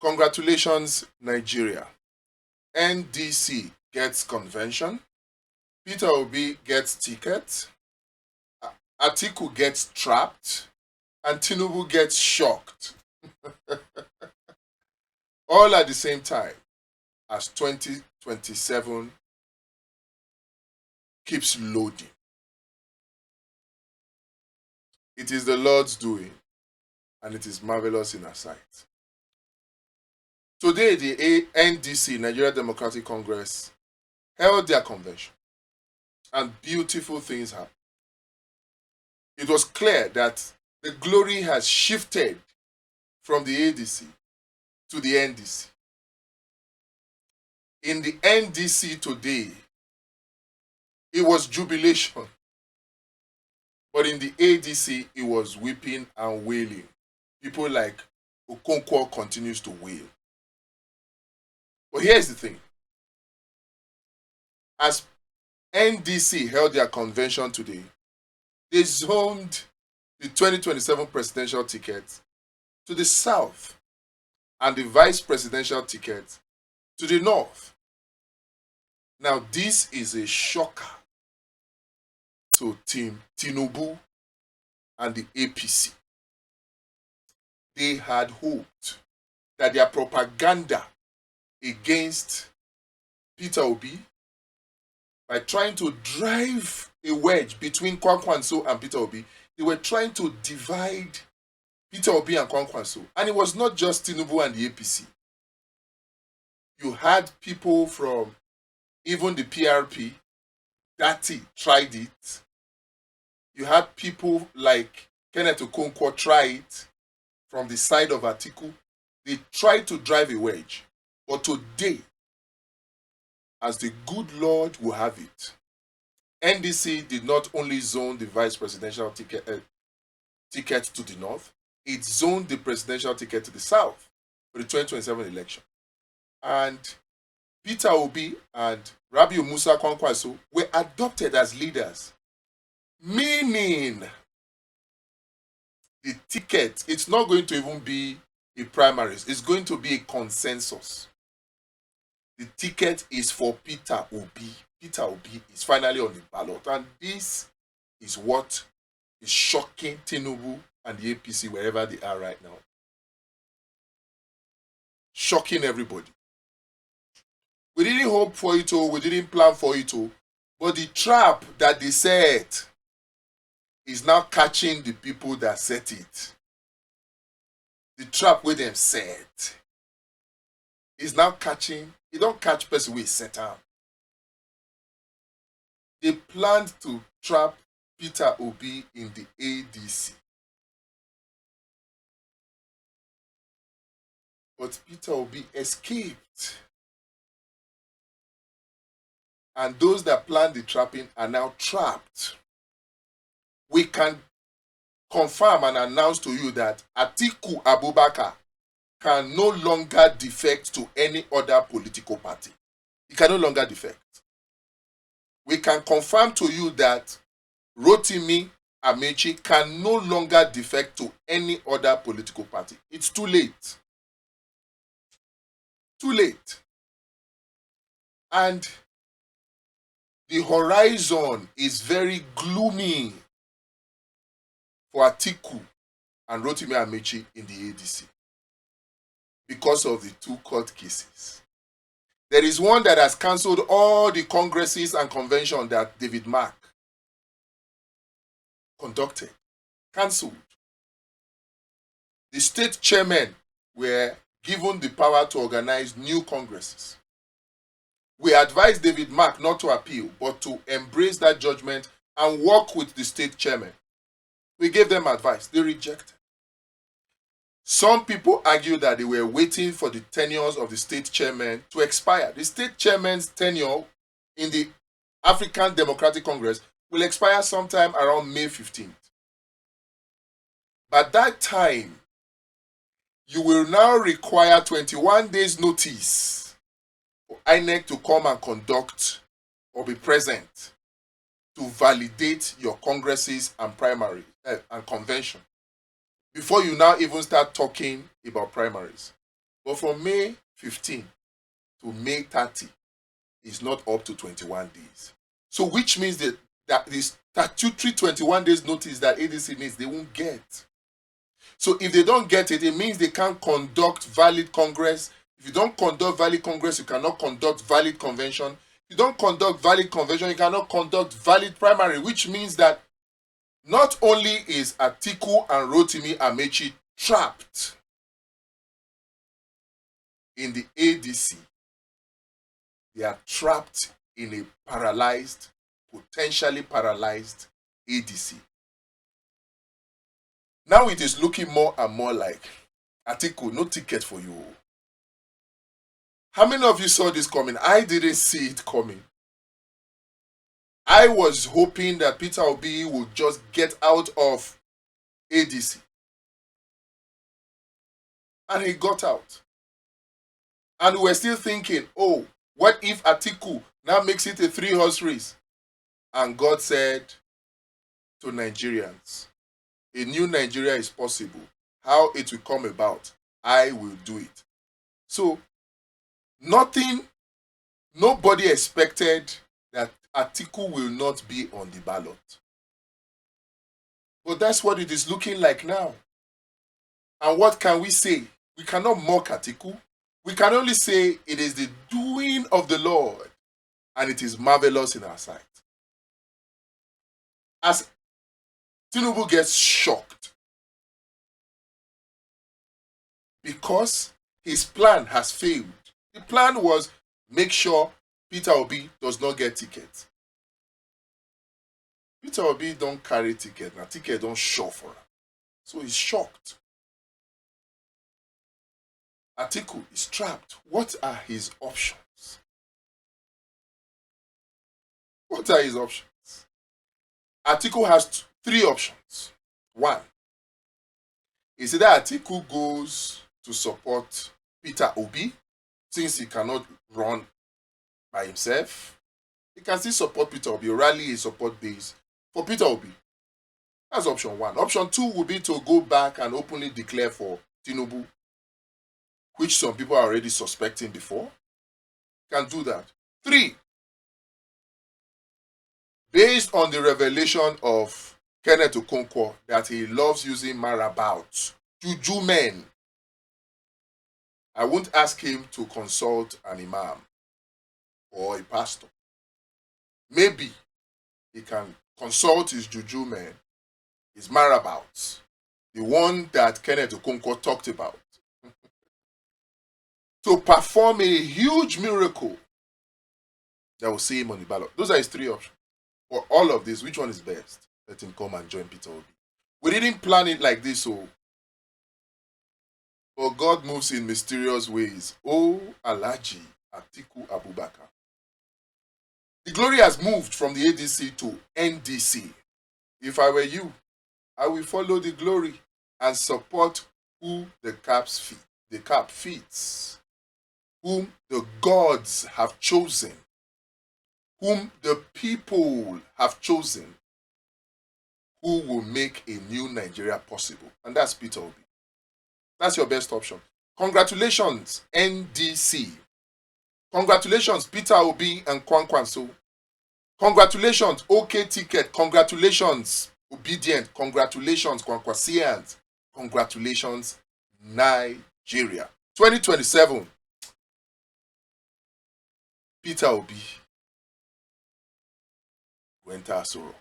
Congratulations, Nigeria. NDC gets convention. Peter Obi gets ticket. Atiku gets trapped. And Tinubu gets shocked. All at the same time as 2027 keeps loading. It is the Lord's doing, and it is marvelous in our sight. Today, the NDC, Nigeria Democratic Congress, held their convention, and beautiful things happened. It was clear that the glory has shifted from the ADC to the NDC. In the NDC today, it was jubilation. But in the ADC, it was weeping and wailing. People like Okonkwo continues to wail. But here's the thing. As NDC held their convention today, they zoned the 2027 presidential ticket to the south and the vice presidential ticket to the north. Now, this is a shocker to Team Tinubu and the APC. They had hoped that their propaganda against Peter Obi, by trying to drive a wedge between Kwankwaso and Peter Obi, they were trying to divide Peter Obi and Kwankwaso. And it was not just Tinubu and the APC. You had people from even the PRP, Dati tried it. You had people like Kenneth Okonkwo try it from the side of Atiku. They tried to drive a wedge. But today, as the good Lord will have it, NDC did not only zone the vice presidential ticket to the north, it zoned the presidential ticket to the south for the 2027 election. And Peter Obi and Rabiu Kwankwaso were adopted as leaders, meaning the ticket, it's not going to even be a primaries, it's going to be a consensus. The ticket is for Peter Obi. Peter Obi is finally on the ballot. And this is what is shocking Tinubu and the APC wherever they are right now. Shocking everybody. We didn't hope for it all, we didn't plan for it all. But the trap that they set is now catching the people that set it. The trap where them set is now catching. You don't catch person with set up. They planned to trap Peter Obi in the ADC. But Peter Obi escaped. And those that planned the trapping are now trapped. We can confirm and announce to you that Atiku Abubakar can no longer defect to any other political party. He can no longer defect. We can confirm to you that Rotimi Amechi can no longer defect to any other political party. It's too late. Too late. And the horizon is very gloomy for Atiku and Rotimi Amechi in the ADC because of the two court cases. There is one that has cancelled all the congresses and conventions that David Mark conducted. Cancelled. The state chairmen were given the power to organize new congresses. We advised David Mark not to appeal, but to embrace that judgment and work with the state chairman. We gave them advice. They rejected. Some people argue that they were waiting for the tenures of the state chairman to expire. The state chairman's tenure in the African Democratic Congress will expire sometime around May 15th. By that time, you will now require 21 days notice for INEC to come and conduct or be present to validate your congresses and primary and convention before you now even start talking about primaries. But from May 15 to May 30 is not up to 21 days. So which means that this statutory 21 days notice that ADC needs, they won't get. So if they don't get it, it means they can't conduct valid Congress. If you don't conduct valid Congress, you cannot conduct valid convention. If you don't conduct valid convention, you cannot conduct valid primary, which means that not only is Atiku and Rotimi Amechi trapped in the ADC, they are trapped in a paralyzed, potentially paralyzed ADC. Now it is looking more and more like, Atiku, no ticket for you. How many of you saw this coming? I didn't see it coming. I was hoping that Peter Obi would just get out of ADC. And he got out. And we're still thinking, oh, what if Atiku now makes it a 3-horse race? And God said to Nigerians, a new Nigeria is possible. How it will come about, I will do it. So, nobody expected that Atiku will not be on the ballot. But that's what it is looking like now. And what can we say? We cannot mock Atiku. We can only say it is the doing of the Lord, and it is marvelous in our sight. As Tinubu gets shocked because his plan has failed. The plan was make sure Peter Obi does not get tickets. Peter Obi don't carry ticket, and ticket don't show for him. So he's shocked. Atiku is trapped. What are his options? What are his options? Atiku has 3 options. 1, is either Atiku goes to support Peter Obi, since he cannot run by himself. He can still support Peter Obi, rally a support base for Peter Obi. That's option 1. Option 2 would be to go back and openly declare for Tinubu, which some people are already suspecting before. Can do that. 3, based on the revelation of Kenneth Okonkwo that he loves using marabouts, juju men, I won't ask him to consult an imam or a pastor. Maybe he can consult his juju men, his marabouts, the one that Kenneth Okonkwo talked about, to perform a huge miracle that will see him on the ballot. Those are his 3 options. For all of this, which one is best? Let him come and join Peter Obi. We didn't plan it like this, but God moves in mysterious ways. Oh, Alhaji Atiku Abubakar. The glory has moved from the ADC to NDC. If I were you, I will follow the glory and support who the cap fits, whom the gods have chosen, whom the people have chosen, who will make a new Nigeria possible. And that's Peter Obi. That's your best option. Congratulations, NDC. Congratulations, Peter Obi and Kwankwaso. Congratulations, OK Ticket. Congratulations, Obedient. Congratulations, Kwankwasians. Congratulations, Nigeria. 2027. Peter Obi. Went Asoro.